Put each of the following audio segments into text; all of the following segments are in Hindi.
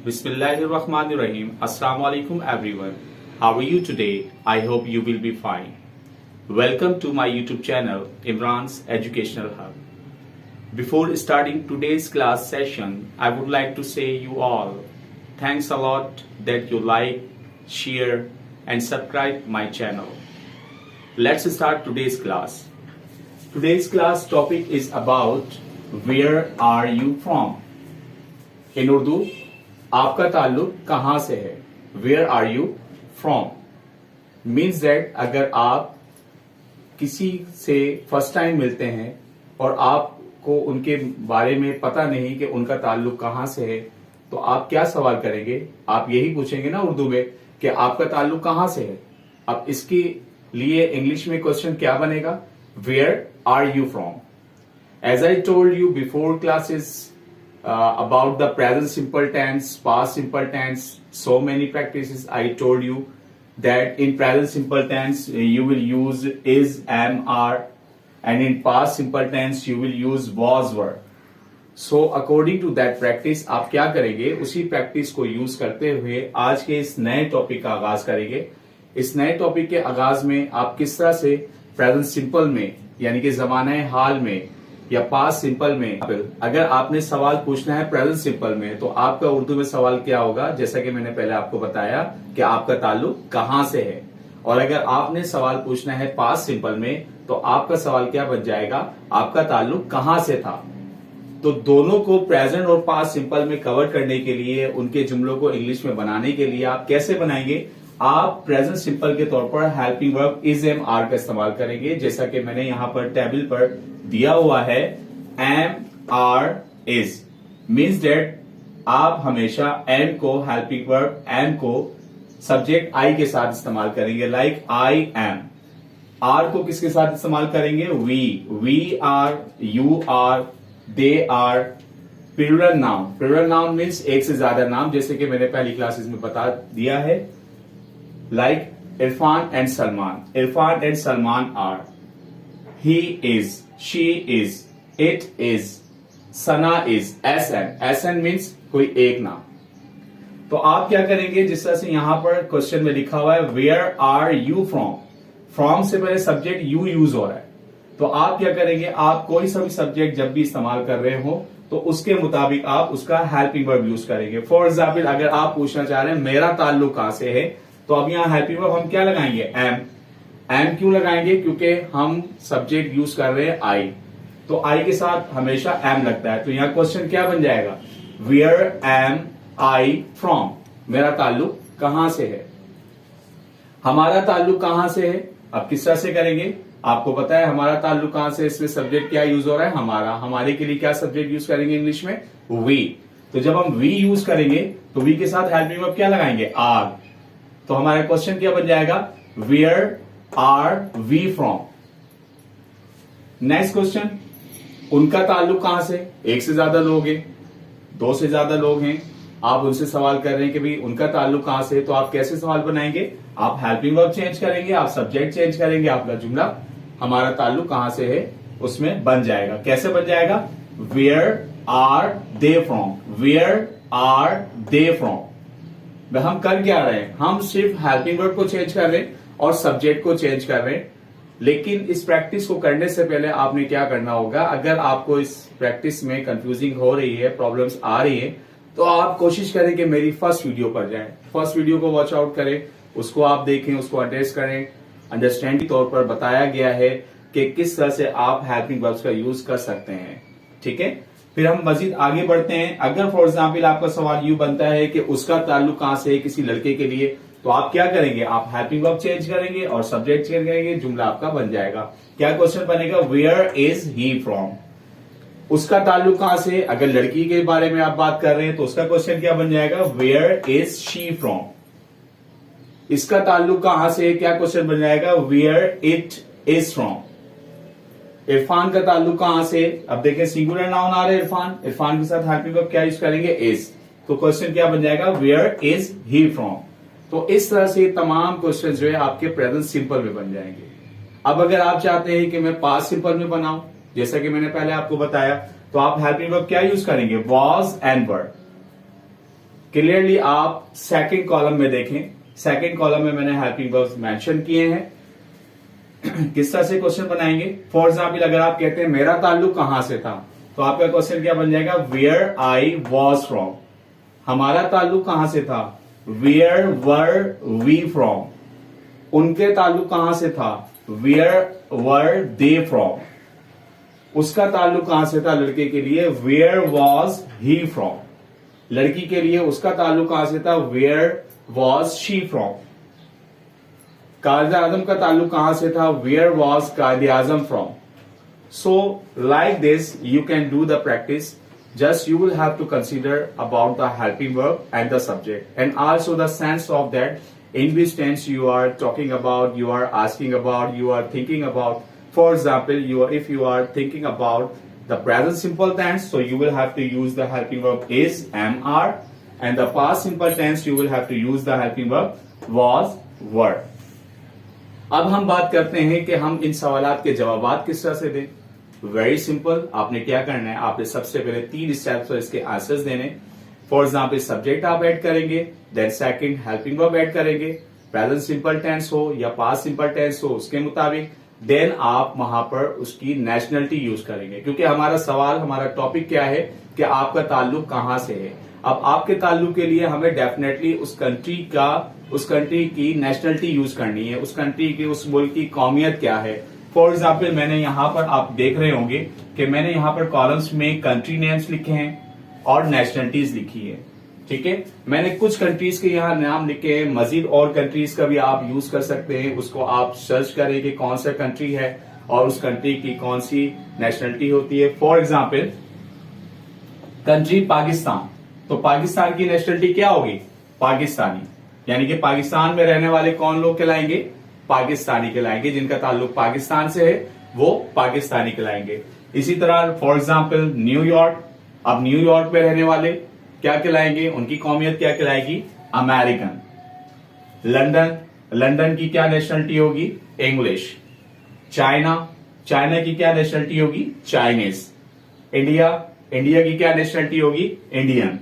Bismillahirrahmanirrahim. Assalamu alaikum everyone. How are you today? I hope you will be fine. Welcome to my YouTube channel, Imran's Educational Hub. Before starting today's class session, I would like to say you all, thanks a lot that you like, share and subscribe my channel. Let's start today's class. Today's class topic is about where are you from? In Urdu, आपका ताल्लुक कहां से है? Where are you from? Means that अगर आप किसी से फर्स्ट टाइम मिलते हैं और आपको उनके बारे में पता नहीं कि उनका ताल्लुक कहां से है, तो आप क्या सवाल करेंगे? आप यही पूछेंगे ना उर्दू में कि आपका ताल्लुक कहां से है। अब इसके लिए इंग्लिश में क्वेश्चन क्या बनेगा? Where are you from? As I told you before classes about the present simple tense, past simple tense, so many practices, I told you that in present simple tense you will use is, am, are, and in past simple tense you will use was, were. So according to that practice आप क्या करेंगे? उसी प्रैक्टिस को यूज करते हुए आज के इस नए टॉपिक का आगाज करेंगे। इस नए टॉपिक के आगाज में आप किस तरह से प्रेजेंट सिंपल में यानी कि जमाने हाल में या पास्ट सिंपल में, अगर आपने सवाल पूछना है प्रेजेंट सिंपल में तो आपका उर्दू में सवाल क्या होगा? जैसा कि मैंने पहले आपको बताया कि आपका ताल्लुक कहां से है। और अगर आपने सवाल पूछना है पास्ट सिंपल में तो आपका सवाल क्या बन जाएगा? आपका ताल्लुक कहां से था। तो दोनों को प्रेजेंट और पास्ट सिंपल में कवर करने के लिए, उनके जुमलों को इंग्लिश में बनाने के लिए आप कैसे बनाएंगे? आप प्रेजेंट सिंपल के तौर पर helping verb is, am, are का इस्तेमाल करेंगे। जैसा कि मैंने यहां पर टेबल पर दिया हुआ है, am, are, is means that आप हमेशा एम को, हेल्पिंग वर्ब एम को सब्जेक्ट आई के साथ इस्तेमाल करेंगे। Like I am. आर को किसके साथ इस्तेमाल करेंगे? We are, you are, they are. Plural noun, plural noun means एक से ज्यादा नाम, जैसे कि मैंने पहली क्लासेस में बता दिया है। Like Irfan and Salman. Irfan and Salman are. He is, she is, it is, Sana is, S N. S N means कोई एक नाम। तो आप क्या करेंगे? जिस तरह से यहां पर क्वेश्चन में लिखा हुआ है where are you from, from से पहले सब्जेक्ट यू यूज हो रहा है, तो आप क्या करेंगे? आप कोई सा भी सब्जेक्ट जब भी इस्तेमाल कर रहे हो तो उसके मुताबिक आप उसका हेल्पिंग वर्ब यूज करेंगे। फॉर एग्जाम्पल, अगर आप पूछना चाह रहे हैं मेरा ताल्लुक कहां से है, तो अब यहां हेल्पिंग वर्ब हम क्या लगाएंगे? एम। एम क्यों लगाएंगे? क्योंकि हम सब्जेक्ट यूज कर रहे हैं आई, तो आई के साथ हमेशा एम लगता है। तो यहां क्वेश्चन क्या बन जाएगा? वेयर एम आई फ्रॉम, मेरा ताल्लुक कहां से है। हमारा ताल्लुक कहां से है, अब किस तरह से करेंगे? आपको पता है हमारा ताल्लुक कहां से, इसमें सब्जेक्ट क्या यूज हो रहा है? हमारा। हमारे के लिए क्या सब्जेक्ट यूज करेंगे इंग्लिश में? वी। तो जब हम वी यूज करेंगे तो वी के साथ हेल्पिंग वर्ब क्या लगाएंगे? आर। तो हमारा क्वेश्चन क्या बन जाएगा? Where are we from. Next question, उनका ताल्लुक कहां से? एक से ज्यादा लोग हैं, दो से ज्यादा लोग हैं, आप उनसे सवाल कर रहे हैं कि भाई उनका ताल्लुक कहां से, तो आप कैसे सवाल बनाएंगे? आप हेल्पिंग वर्ब चेंज करेंगे, आप सब्जेक्ट चेंज करेंगे, आपका जुमला हमारा ताल्लुक कहां से है उसमें बन जाएगा। कैसे बन जाएगा? Where are they from, where are they from. हम कर क्या रहे हैं? हम सिर्फ हेल्पिंग वर्ब को चेंज कर रहे हैं और सब्जेक्ट को चेंज कर रहे हैं। लेकिन इस प्रैक्टिस को करने से पहले आपने क्या करना होगा? अगर आपको इस प्रैक्टिस में कंफ्यूजिंग हो रही है, प्रॉब्लम्स आ रही है, तो आप कोशिश करें कि मेरी फर्स्ट वीडियो पर जाएं, फर्स्ट वीडियो को वॉच आउट करें, उसको आप देखें, उसको अटेस्ट करें। अंडरस्टैंडिंग तौर पर बताया गया है कि किस तरह से आप हेल्पिंग वर्ब्स का यूज कर सकते हैं। ठीक है, फिर हम मजीद आगे बढ़ते हैं। अगर फॉर एग्जाम्पल आपका सवाल यूं बनता है कि उसका ताल्लुक कहां से है किसी लड़के के लिए, तो आप क्या करेंगे? आप हेल्पिंग वर्ब चेंज करेंगे और सब्जेक्ट चेंज करेंगे, जुमला आपका बन जाएगा। क्या क्वेश्चन बनेगा? Where is he from. उसका ताल्लुक कहां से? अगर लड़की के बारे में आप बात कर रहे हैं तो उसका क्वेश्चन क्या बन जाएगा? Where is she from. इसका ताल्लुक कहां से? क्या क्वेश्चन बन जाएगा? Where it is from. Irfan का ताल्लुक कहां से? अब देखें सिंगुलर नाउन आ रहा है इरफान, इरफान के साथ हेल्पिंग वर्ब क्या यूज करेंगे? इज। तो क्वेश्चन क्या बन जाएगा? Where is he from. तो इस तरह से तमाम क्वेश्चन जो है आपके प्रेजेंट सिंपल में बन जाएंगे। अब अगर आप चाहते हैं कि मैं पास्ट सिंपल में बनाऊं, जैसा कि मैंने पहले आपको बताया, तो आप हेल्पिंग वर्ब क्या यूज करेंगे? Was and were. क्लियरली आप सेकंड कॉलम में देखें, सेकंड कॉलम में मैंने हेल्पिंग वर्ब्स मेंशन किए हैं। किस तरह से क्वेश्चन बनाएंगे? फॉर एग्जाम्पल अगर आप कहते हैं मेरा ताल्लुक कहां से था, तो आपका क्वेश्चन क्या बन जाएगा? Where I was from. हमारा ताल्लुक कहां से था? Where were we from. उनके ताल्लुक कहां से था? Where were they from. उसका ताल्लुक कहां से था लड़के के लिए? Where was he from. लड़की के लिए उसका ताल्लुक कहां से था? Where was she from. कायद आजम का ताल्लुक कहां से था? Where was Quaid Azam from. So like this you can do the practice. Just you will have to consider about the helping verb and the subject, and also the sense of that, in which tense you are talking about, you are asking about, you are thinking about. For example, if you are thinking about the present simple tense, so you will have to use the helping verb is, am, are, and the past simple tense you will have to use the helping verb was, were. अब हम बात करते हैं कि हम इन सवालात के जवाबात किस तरह से दें. Very simple. आपने क्या करना है? आपने सबसे पहले 3 स्टेप्स पर इसके आंसर्स देने. फॉर एग्जाम्पल सब्जेक्ट आप ऐड करेंगे, then second helping verb add करेंगे, प्रेजेंट सिंपल टेंस हो या पास्ट सिंपल टेंस हो उसके मुताबिक. देन आप वहां पर उसकी नेशनलिटी यूज करेंगे, क्योंकि हमारा सवाल, हमारा टॉपिक क्या है कि आपका ताल्लुक कहां से है. अब आपके ताल्लुक के लिए हमें डेफिनेटली उस कंट्री की नेशनलिटी यूज करनी है, उस कंट्री की, उस मुल्क की कौमियत क्या है. फॉर एग्जाम्पल मैंने यहां पर, आप देख रहे होंगे कि मैंने यहां पर कॉलम्स में कंट्री नेम्स लिखे हैं और नेशनलिटीज लिखी है. ठीक है, मैंने कुछ कंट्रीज के यहां नाम लिखे हैं. मजीद और कंट्रीज का भी आप यूज कर सकते हैं. उसको आप सर्च करें कि कौन सा कंट्री है और उस कंट्री की कौन सी नेशनलिटी होती है. फॉर एग्जाम्पल कंट्री पाकिस्तान, तो पाकिस्तान की नेशनलिटी क्या होगी? पाकिस्तानी. यानी कि पाकिस्तान में रहने वाले कौन लोग कहलाएंगे? पाकिस्तानी कहलाएंगे. जिनका ताल्लुक पाकिस्तान से है वो पाकिस्तानी कहलाएंगे. इसी तरह फॉर एग्जाम्पल न्यूयॉर्क, अब न्यूयॉर्क में रहने वाले क्या कहलाएंगे? उनकी कौमियत क्या कहलाएगी? अमेरिकन. लंदन की क्या नेशनलिटी होगी? इंग्लिश. चाइना की क्या नेशनलिटी होगी? चाइनीज. इंडिया की क्या नेशनलिटी होगी? इंडियन.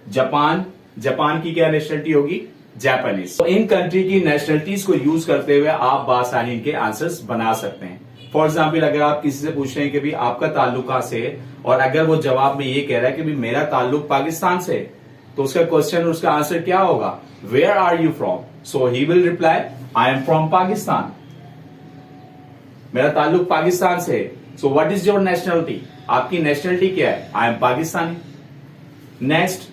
जापान की क्या नेशनलिटी होगी? जापानीज. तो इन कंट्री की नेशनलिटीज को यूज करते हुए आप बासानी इनके आंसर्स बना सकते हैं. फॉर एग्जाम्पल अगर आप किसी से पूछ रहे हैं कि भी आपका ताल्लुक कहां से है, और अगर वो जवाब में ये कह रहा है कि भी मेरा ताल्लुक पाकिस्तान से है, तो उसका क्वेश्चन, उसका आंसर क्या होगा? Where are you from? So he will reply I am from Pakistan. मेरा ताल्लुक पाकिस्तान से है. So what is your nationality? आपकी नेशनलिटी क्या है? I am Pakistani. Next,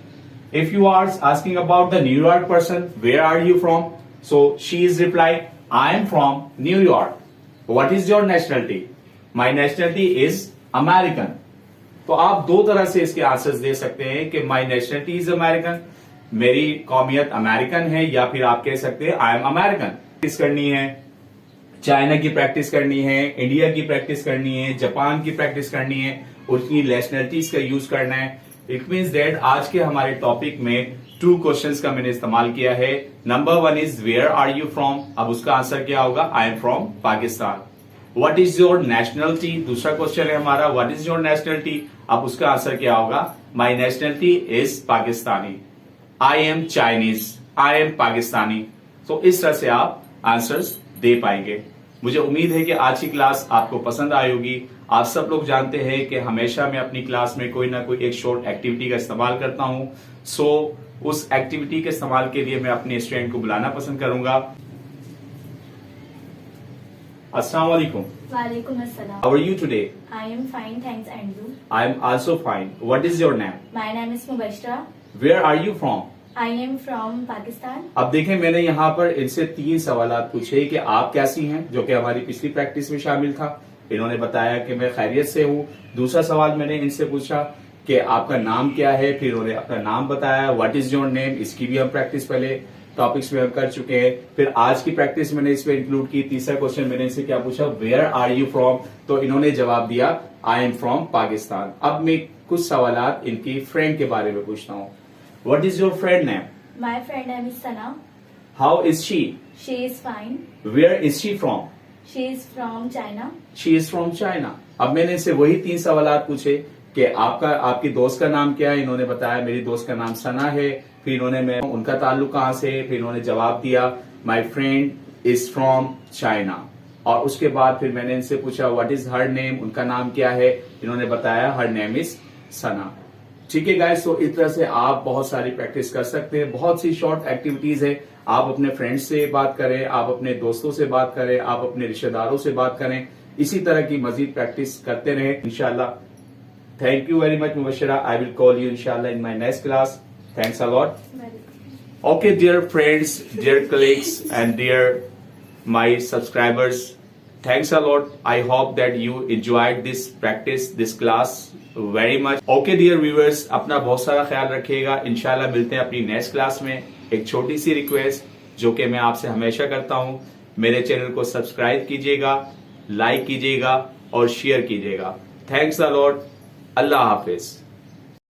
if you are asking about the New York person, where are you from? So she is replied, I am from New York. What is your nationality? My nationality is American. तो आप दो तरह से इसके आंसर्स दे सकते हैं कि my nationality is American, मेरी कौमियत अमेरिकन है, या फिर आप कह सकते हैं I am American. प्रैक्टिस करनी है, चाइना की प्रैक्टिस करनी है, इंडिया की प्रैक्टिस करनी है, जापान की प्रैक्टिस करनी है, उसकी नेशनलिटीज का यूज करना है. इट मीन्स दैट आज के हमारे टॉपिक में 2 क्वेश्चंस का मैंने इस्तेमाल किया है. Number 1 is where are you from. अब उसका आंसर क्या होगा? I am from Pakistan. What is your nationality? दूसरा क्वेश्चन है हमारा, व्हाट इज योर नेशनलिटी. अब उसका आंसर क्या होगा? My nationality is Pakistani. I am Chinese, I am Pakistani. तो इस तरह से आप आंसर्स दे पाएंगे. मुझे उम्मीद है कि आज की क्लास आपको पसंद आई होगी. आप सब लोग जानते हैं कि हमेशा मैं अपनी क्लास में कोई ना कोई एक शॉर्ट एक्टिविटी का इस्तेमाल करता हूं. सो उस एक्टिविटी के इस्तेमाल के लिए मैं अपने स्टूडेंट को बुलाना पसंद करूंगा. अस्सलाम वालेकुम. वालेकुम अस्सलाम. How are you today? I am fine, thanks, and you? I am also fine. What is your name? My name is Mubashra. Where are you from? I am from Pakistan. अब देखें, मैंने यहाँ पर इनसे 3 सवालात पूछे कि आप कैसी हैं, जो कि हमारी पिछली प्रैक्टिस में शामिल था. इन्होंने बताया कि मैं खैरियत से हूँ. दूसरा सवाल मैंने इनसे पूछा कि आपका नाम क्या है, फिर उन्होंने अपना नाम बताया. व्हाट इज योर नेम, इसकी भी हम प्रैक्टिस पहले टॉपिक्स में हम कर चुके हैं. फिर आज की प्रैक्टिस मैंने इसमें इंक्लूड की. तीसरा क्वेश्चन मैंने इनसे क्या पूछा? Where are you from. तो इन्होंने जवाब दिया आई एम फ्रॉम पाकिस्तान. अब मैं कुछ सवालात इनकी फ्रेंड के बारे में पूछता हूँ. What is your friend name? My friend name is Sana. How is she? She is fine. Where is she from? She is from China. She is from China. अब मैंने इनसे वही 3 सवालात पूछे कि आपकी दोस्त का नाम क्या है। इन्होंने बताया मेरी दोस्त का नाम सना है। फिर इन्होंने मैं उनका ताल्लुक कहाँ से है, फिर इन्होंने जवाब दिया my friend is from China. और उसके बाद फिर मैंने इनसे पूछा व्हाट इज हर नेम, उनका नाम क्या है। इन्होंने बताया हर नेम इज सना। ठीक है गाइस, तो इस तरह से आप बहुत सारी प्रैक्टिस कर सकते हैं। बहुत सी शॉर्ट एक्टिविटीज है। आप अपने फ्रेंड्स से बात करें, आप अपने दोस्तों से बात करें, आप अपने रिश्तेदारों से बात करें। इसी तरह की मजीद प्रैक्टिस करते रहें इंशाल्लाह। Thank you very much Mubashra. I will call you इंशाल्लाह in my next class. Thanks a lot. Okay, dear friends, dear colleagues, and dear my subscribers, thanks a lot. I hope that you enjoyed this practice, this class very much. Okay, dear viewers, अपना बहुत सारा ख्याल रखिएगा। इंशाल्लाह मिलते हैं अपनी नेक्स्ट क्लास में। एक छोटी सी रिक्वेस्ट जो कि मैं आपसे हमेशा करता हूँ, मेरे चैनल को सब्सक्राइब कीजिएगा, लाइक कीजिएगा और शेयर कीजिएगा। Thanks a lot. Allah Hafiz.